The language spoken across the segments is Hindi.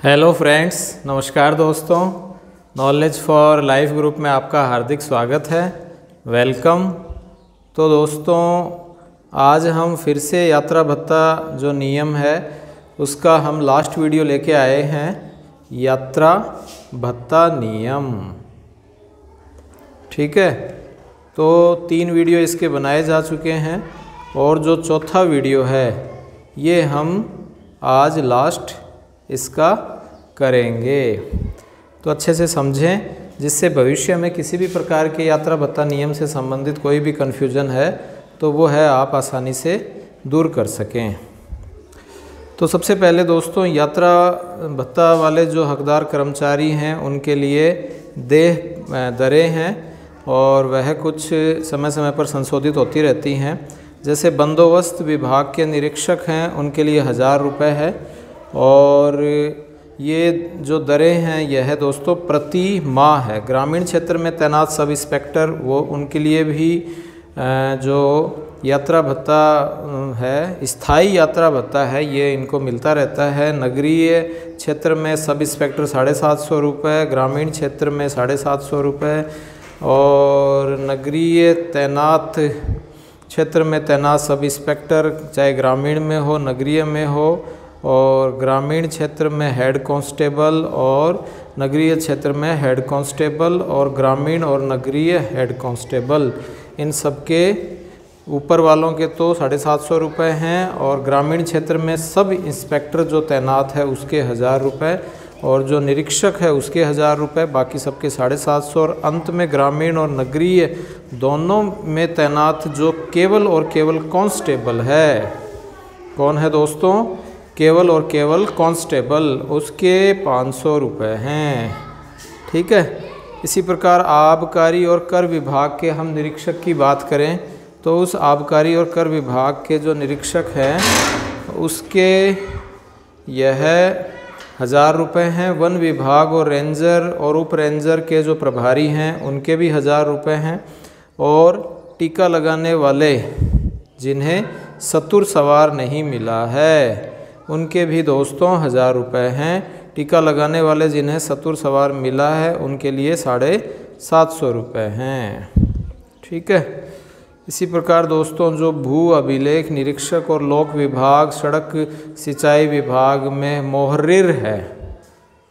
हेलो फ्रेंड्स, नमस्कार दोस्तों। नॉलेज फॉर लाइफ ग्रुप में आपका हार्दिक स्वागत है। वेलकम। तो दोस्तों, आज हम फिर से यात्रा भत्ता जो नियम है उसका हम लास्ट वीडियो लेके आए हैं। यात्रा भत्ता नियम, ठीक है। तो 3 वीडियो इसके बनाए जा चुके हैं और जो चौथा वीडियो है ये हम आज लास्ट इसका करेंगे। तो अच्छे से समझें, जिससे भविष्य में किसी भी प्रकार के यात्रा भत्ता नियम से संबंधित कोई भी कन्फ्यूजन है तो वो है आप आसानी से दूर कर सकें। तो सबसे पहले दोस्तों, यात्रा भत्ता वाले जो हकदार कर्मचारी हैं उनके लिए देय दरें हैं और वह कुछ समय समय पर संशोधित होती रहती हैं। जैसे बंदोबस्त विभाग के निरीक्षक हैं उनके लिए 1000 रुपये है और ये जो दरें हैं यह है दोस्तों प्रति माह है। ग्रामीण क्षेत्र में तैनात सब इंस्पेक्टर वो उनके लिए भी जो यात्रा भत्ता है, स्थायी यात्रा भत्ता है, ये इनको मिलता रहता है। नगरीय क्षेत्र में सब इंस्पेक्टर 750 रुपये, ग्रामीण क्षेत्र में 750 रुपये और नगरीय तैनात क्षेत्र में तैनात सब इंस्पेक्टर चाहे ग्रामीण में हो नगरीय में हो, और ग्रामीण क्षेत्र में हेड कांस्टेबल और नगरीय क्षेत्र में हेड कांस्टेबल और ग्रामीण और नगरीय हेड कांस्टेबल, इन सब के ऊपर वालों के तो 750 रुपये हैं और ग्रामीण क्षेत्र में सब इंस्पेक्टर जो तैनात है उसके 1000 रुपये और जो निरीक्षक है उसके 1000 रुपये, बाकी सबके 750। और अंत में ग्रामीण और नगरीय दोनों में तैनात जो केवल और केवल कांस्टेबल है, कौन है दोस्तों? केवल और केवल कांस्टेबल, उसके 500 रुपये हैं, ठीक है। इसी प्रकार आबकारी और कर विभाग के हम निरीक्षक की बात करें तो उस आबकारी और कर विभाग के जो निरीक्षक हैं उसके यह 1000 रुपये हैं। वन विभाग और रेंजर और उप रेंजर के जो प्रभारी हैं उनके भी 1000 रुपये हैं और टीका लगाने वाले जिन्हें सतुर सवार नहीं मिला है उनके भी दोस्तों 1000 रुपये हैं। टीका लगाने वाले जिन्हें सतुर सवार मिला है उनके लिए 750 रुपये हैं, ठीक है। इसी प्रकार दोस्तों, जो भू अभिलेख निरीक्षक और लोक विभाग सड़क सिंचाई विभाग में मोहर्रिर है,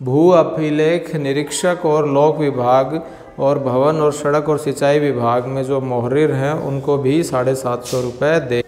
भू अभिलेख निरीक्षक और लोक विभाग और भवन और सड़क और सिंचाई विभाग में जो मोहर्रिर हैं उनको भी 750 रुपये दे।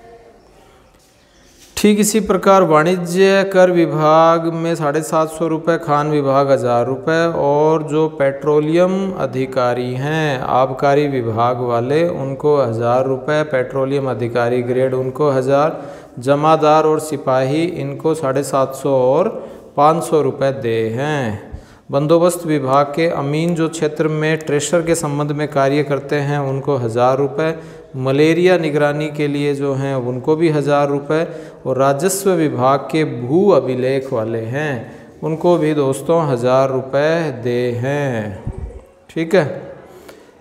ठीक इसी प्रकार वाणिज्य कर विभाग में 750 रुपये, खान विभाग 1000 रुपये और जो पेट्रोलियम अधिकारी हैं आबकारी विभाग वाले उनको 1000 रुपये, पेट्रोलियम अधिकारी ग्रेड उनको 1000, जमादार और सिपाही इनको 750 और 500 रुपये दे हैं। बंदोबस्त विभाग के अमीन जो क्षेत्र में ट्रेशर के संबंध में कार्य करते हैं उनको 1000 रुपये, मलेरिया निगरानी के लिए जो हैं उनको भी 1000 रुपये और राजस्व विभाग के भू अभिलेख वाले हैं उनको भी दोस्तों 1000 रुपये दे हैं, ठीक है।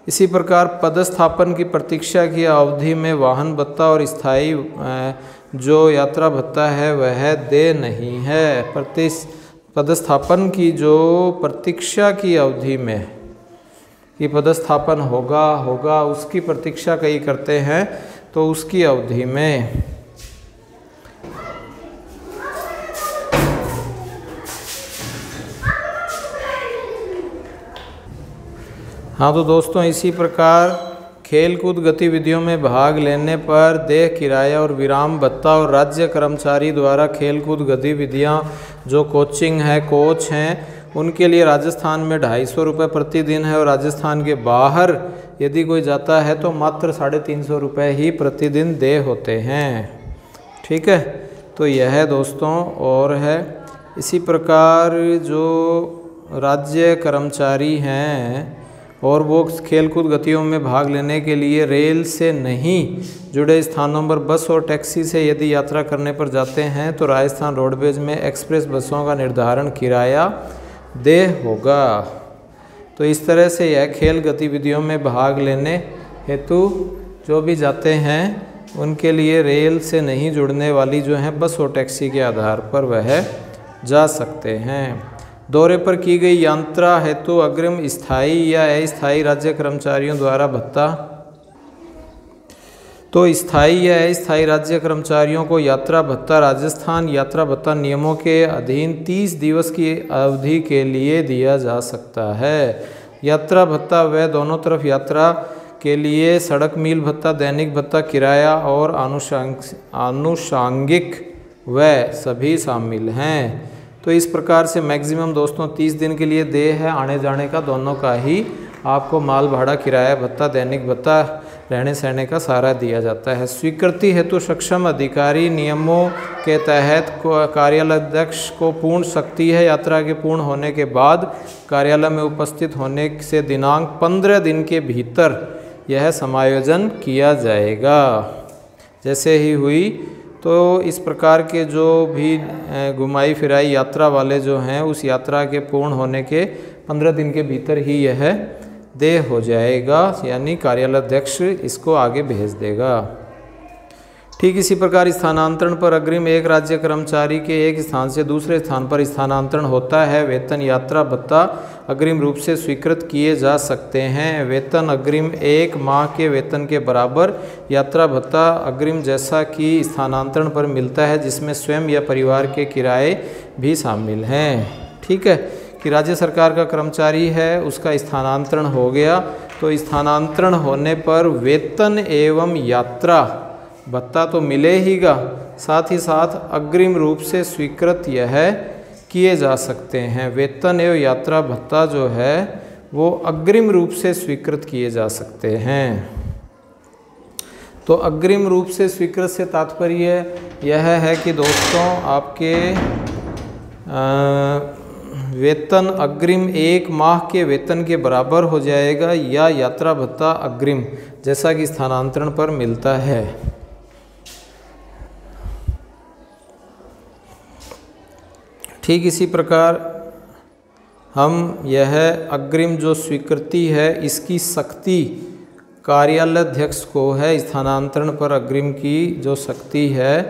इसी प्रकार पदस्थापन की प्रतीक्षा की अवधि में वाहन भत्ता और स्थायी जो यात्रा भत्ता है वह दे नहीं है। पदस्थापन की जो प्रतीक्षा की अवधि में कि पदस्थापन होगा उसकी प्रतीक्षा कई करते हैं तो उसकी अवधि में हाँ, तो दोस्तों इसी प्रकार खेलकूद गतिविधियों में भाग लेने पर देय किराया और विराम भत्ता और राज्य कर्मचारी द्वारा खेलकूद गतिविधियां जो कोचिंग है, कोच हैं, उनके लिए राजस्थान में 250 रुपये प्रतिदिन है और राजस्थान के बाहर यदि कोई जाता है तो मात्र 350 रुपये ही प्रतिदिन देय होते हैं, ठीक है। तो यह दोस्तों और है। इसी प्रकार जो राज्य कर्मचारी हैं और वो खेलकूद गतियों में भाग लेने के लिए रेल से नहीं जुड़े स्थानों पर बस और टैक्सी से यदि यात्रा करने पर जाते हैं तो राजस्थान रोडवेज में एक्सप्रेस बसों का निर्धारण किराया देय होगा। तो इस तरह से यह खेल गतिविधियों में भाग लेने हेतु जो भी जाते हैं उनके लिए रेल से नहीं जुड़ने वाली जो है बस और टैक्सी के आधार पर वह जा सकते हैं। दौरे पर की गई यात्रा हेतु अग्रिम स्थायी या अस्थायी राज्य कर्मचारियों द्वारा भत्ता। तो स्थायी या अस्थायी राज्य कर्मचारियों को यात्रा भत्ता राजस्थान यात्रा भत्ता नियमों के अधीन 30 दिवस की अवधि के लिए दिया जा सकता है। यात्रा भत्ता व दोनों तरफ यात्रा के लिए सड़क मील भत्ता, दैनिक भत्ता, किराया और आनुषांगिक व सभी शामिल हैं। तो इस प्रकार से मैक्सिमम दोस्तों 30 दिन के लिए देय है, आने जाने का दोनों का ही आपको माल भाड़ा, किराया भत्ता, दैनिक भत्ता, रहने सहने का सारा दिया जाता है। स्वीकृति हेतु सक्षम अधिकारी नियमों के तहत कार्यालय अध्यक्ष को पूर्ण शक्ति है। यात्रा के पूर्ण होने के बाद कार्यालय में उपस्थित होने से दिनांक 15 दिन के भीतर यह समायोजन किया जाएगा। जैसे ही हुई तो इस प्रकार के जो भी घुमाई फिराई यात्रा वाले जो हैं उस यात्रा के पूर्ण होने के 15 दिन के भीतर ही यह देय हो जाएगा, यानी कार्यालय अध्यक्ष इसको आगे भेज देगा। ठीक इसी प्रकार स्थानांतरण पर अग्रिम एक राज्य कर्मचारी के एक स्थान से दूसरे स्थान पर स्थानांतरण होता है। वेतन यात्रा भत्ता अग्रिम रूप से स्वीकृत किए जा सकते हैं। वेतन अग्रिम 1 माह के वेतन के बराबर, यात्रा भत्ता अग्रिम जैसा कि स्थानांतरण पर मिलता है, जिसमें स्वयं या परिवार के किराए भी शामिल हैं। ठीक है कि राज्य सरकार का कर्मचारी है, उसका स्थानांतरण हो गया, तो स्थानांतरण होने पर वेतन एवं यात्रा भत्ता तो मिले हीगा, साथ ही साथ अग्रिम रूप से स्वीकृत यह किए जा सकते हैं। वेतन एवं यात्रा भत्ता जो है वो अग्रिम रूप से स्वीकृत किए जा सकते हैं। तो अग्रिम रूप से स्वीकृत से तात्पर्य यह है कि दोस्तों आपके वेतन अग्रिम 1 माह के वेतन के बराबर हो जाएगा, या यात्रा भत्ता अग्रिम जैसा कि स्थानांतरण पर मिलता है। ठीक इसी प्रकार हम यह अग्रिम जो स्वीकृति है इसकी सख्ती कार्यालय अध्यक्ष को है। स्थानांतरण पर अग्रिम की जो सख्ती है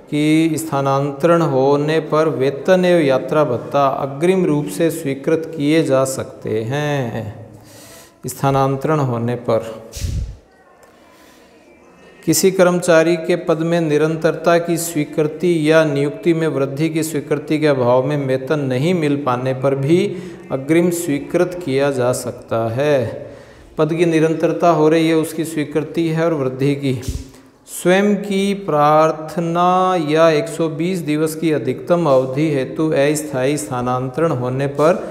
कि स्थानांतरण होने पर वेतन एवं यात्रा भत्ता अग्रिम रूप से स्वीकृत किए जा सकते हैं। स्थानांतरण होने पर किसी कर्मचारी के पद में निरंतरता की स्वीकृति या नियुक्ति में वृद्धि की स्वीकृति के अभाव में वेतन नहीं मिल पाने पर भी अग्रिम स्वीकृत किया जा सकता है। पद की निरंतरता हो रही है, उसकी स्वीकृति है, और वृद्धि की स्वयं की प्रार्थना या 120 दिवस की अधिकतम अवधि हेतु अस्थायी स्थानांतरण होने पर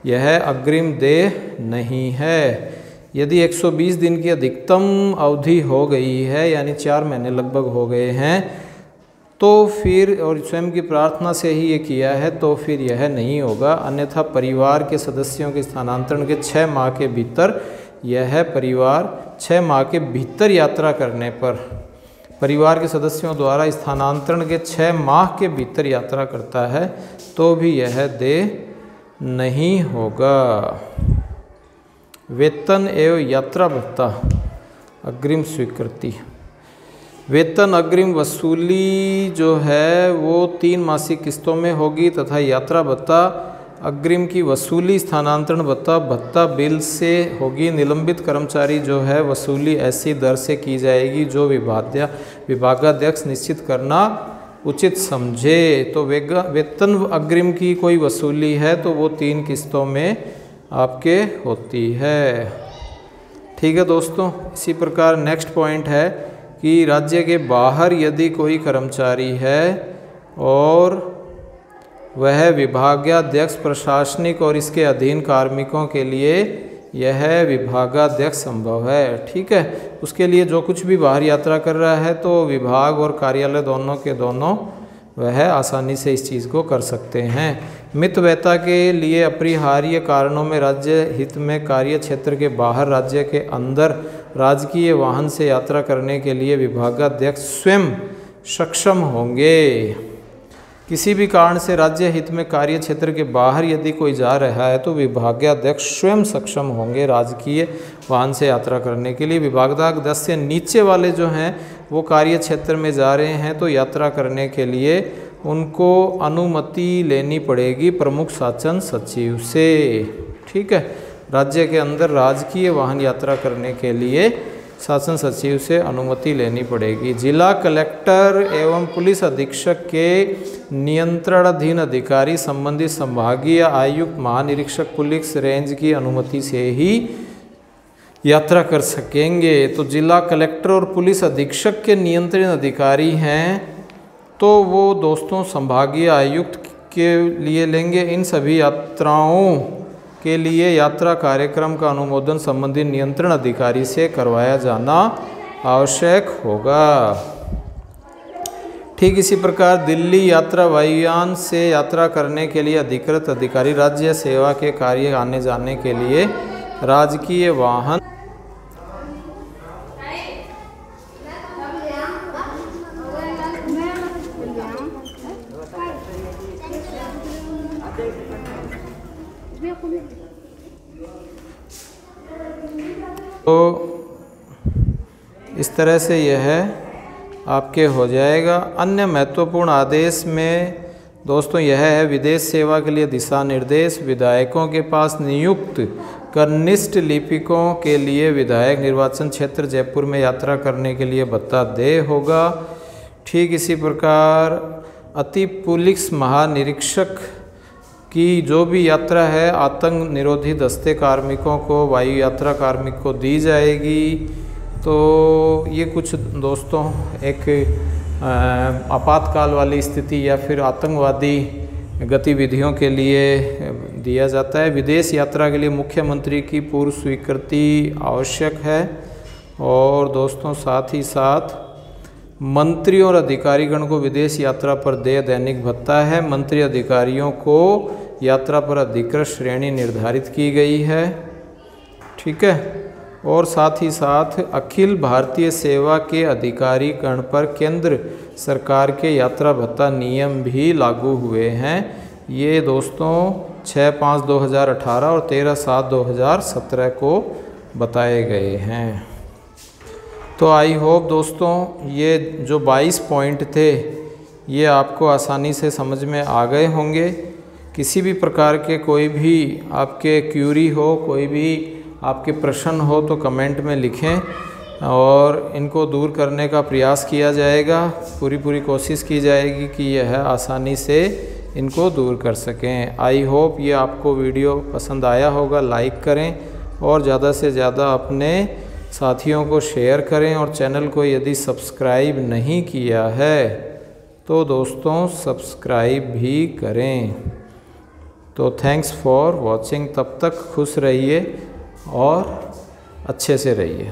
यह अग्रिम देय नहीं है। यदि 120 दिन की अधिकतम अवधि हो गई है, यानी 4 महीने लगभग हो गए हैं, तो फिर और स्वयं की प्रार्थना से ही ये किया है तो फिर यह नहीं होगा। अन्यथा परिवार के सदस्यों के स्थानांतरण के 6 माह के भीतर यह परिवार 6 माह के भीतर यात्रा करने पर, परिवार के सदस्यों द्वारा स्थानांतरण के 6 माह के भीतर यात्रा करता है तो भी यह देय नहीं होगा। वेतन एवं यात्रा भत्ता अग्रिम स्वीकृति। वेतन अग्रिम वसूली जो है वो 3 मासिक किस्तों में होगी तथा यात्रा भत्ता अग्रिम की वसूली स्थानांतरण भत्ता बिल से होगी। निलंबित कर्मचारी जो है वसूली ऐसी दर से की जाएगी जो विभागाध्यक्ष निश्चित करना उचित समझे। तो वेतन अग्रिम की कोई वसूली है तो वो 3 किस्तों में आपके होती है। ठीक है दोस्तों, इसी प्रकार नेक्स्ट पॉइंट है कि राज्य के बाहर यदि कोई कर्मचारी है और वह विभागाध्यक्ष, प्रशासनिक और इसके अधीन कार्मिकों के लिए यह विभागाध्यक्ष संभव है। ठीक है, उसके लिए जो कुछ भी बाहर यात्रा कर रहा है तो विभाग और कार्यालय दोनों के दोनों वह आसानी से इस चीज़ को कर सकते हैं। मितव्ययता के लिए अपरिहार्य कारणों में राज्य हित में कार्य क्षेत्र के बाहर राज्य के अंदर राजकीय वाहन से यात्रा करने के लिए विभागाध्यक्ष स्वयं सक्षम होंगे। किसी भी कारण से राज्य हित में कार्य क्षेत्र के बाहर यदि कोई जा रहा है तो विभागाध्यक्ष स्वयं सक्षम होंगे राजकीय वाहन से यात्रा करने के लिए। विभागाध्यक्ष से नीचे वाले जो हैं वो कार्य क्षेत्र में जा रहे हैं तो यात्रा करने के लिए उनको अनुमति लेनी पड़ेगी प्रमुख शासन सचिव से। ठीक है, राज्य के अंदर राजकीय वाहन यात्रा करने के लिए शासन सचिव से अनुमति लेनी पड़ेगी। जिला कलेक्टर एवं पुलिस अधीक्षक के नियंत्रणाधीन अधिकारी संबंधित संभागीय आयुक्त महानिरीक्षक पुलिस रेंज की अनुमति से ही यात्रा कर सकेंगे। तो जिला कलेक्टर और पुलिस अधीक्षक के नियंत्रण अधिकारी हैं तो वो दोस्तों संभागीय आयुक्त के लिए लेंगे। इन सभी यात्राओं के लिए यात्रा कार्यक्रम का अनुमोदन संबंधित नियंत्रण अधिकारी से करवाया जाना आवश्यक होगा। ठीक इसी प्रकार दिल्ली यात्रा वायुयान से यात्रा करने के लिए अधिकृत अधिकारी राज्य सेवा के कार्य आने जाने के लिए राजकीय वाहन तो इस तरह से यह आपके हो जाएगा। अन्य महत्वपूर्ण आदेश में दोस्तों यह है विदेश सेवा के लिए दिशा निर्देश। विधायकों के पास नियुक्त कनिष्ठ लिपिकों के लिए विधायक निर्वाचन क्षेत्र जयपुर में यात्रा करने के लिए भत्ता देय होगा। ठीक इसी प्रकार अति पुलिस महानिरीक्षक की जो भी यात्रा है आतंक निरोधी दस्ते कार्मिकों को वायु यात्रा कार्मिक को दी जाएगी। तो ये कुछ दोस्तों एक आपातकाल वाली स्थिति या फिर आतंकवादी गतिविधियों के लिए दिया जाता है। विदेश यात्रा के लिए मुख्यमंत्री की पूर्व स्वीकृति आवश्यक है। और दोस्तों साथ ही साथ मंत्री और अधिकारीगण को विदेश यात्रा पर देय दैनिक भत्ता है। मंत्री अधिकारियों को यात्रा पर अधिकृत श्रेणी निर्धारित की गई है। ठीक है, और साथ ही साथ अखिल भारतीय सेवा के अधिकारी गण पर केंद्र सरकार के यात्रा भत्ता नियम भी लागू हुए हैं। ये दोस्तों 6/5/2018 और 13/7/2017 को बताए गए हैं। तो आई होप दोस्तों ये जो 22 पॉइंट थे ये आपको आसानी से समझ में आ गए होंगे। किसी भी प्रकार के कोई भी आपके क्यूरी हो, कोई भी आपके प्रश्न हो तो कमेंट में लिखें और इनको दूर करने का प्रयास किया जाएगा। पूरी कोशिश की जाएगी कि यह आसानी से इनको दूर कर सकें। आई होप ये आपको वीडियो पसंद आया होगा। लाइक करें और ज़्यादा से ज़्यादा अपने साथियों को शेयर करें और चैनल को यदि सब्सक्राइब नहीं किया है तो दोस्तों सब्सक्राइब भी करें। तो थैंक्स फॉर वॉचिंग। तब तक खुश रहिए और अच्छे से रहिए।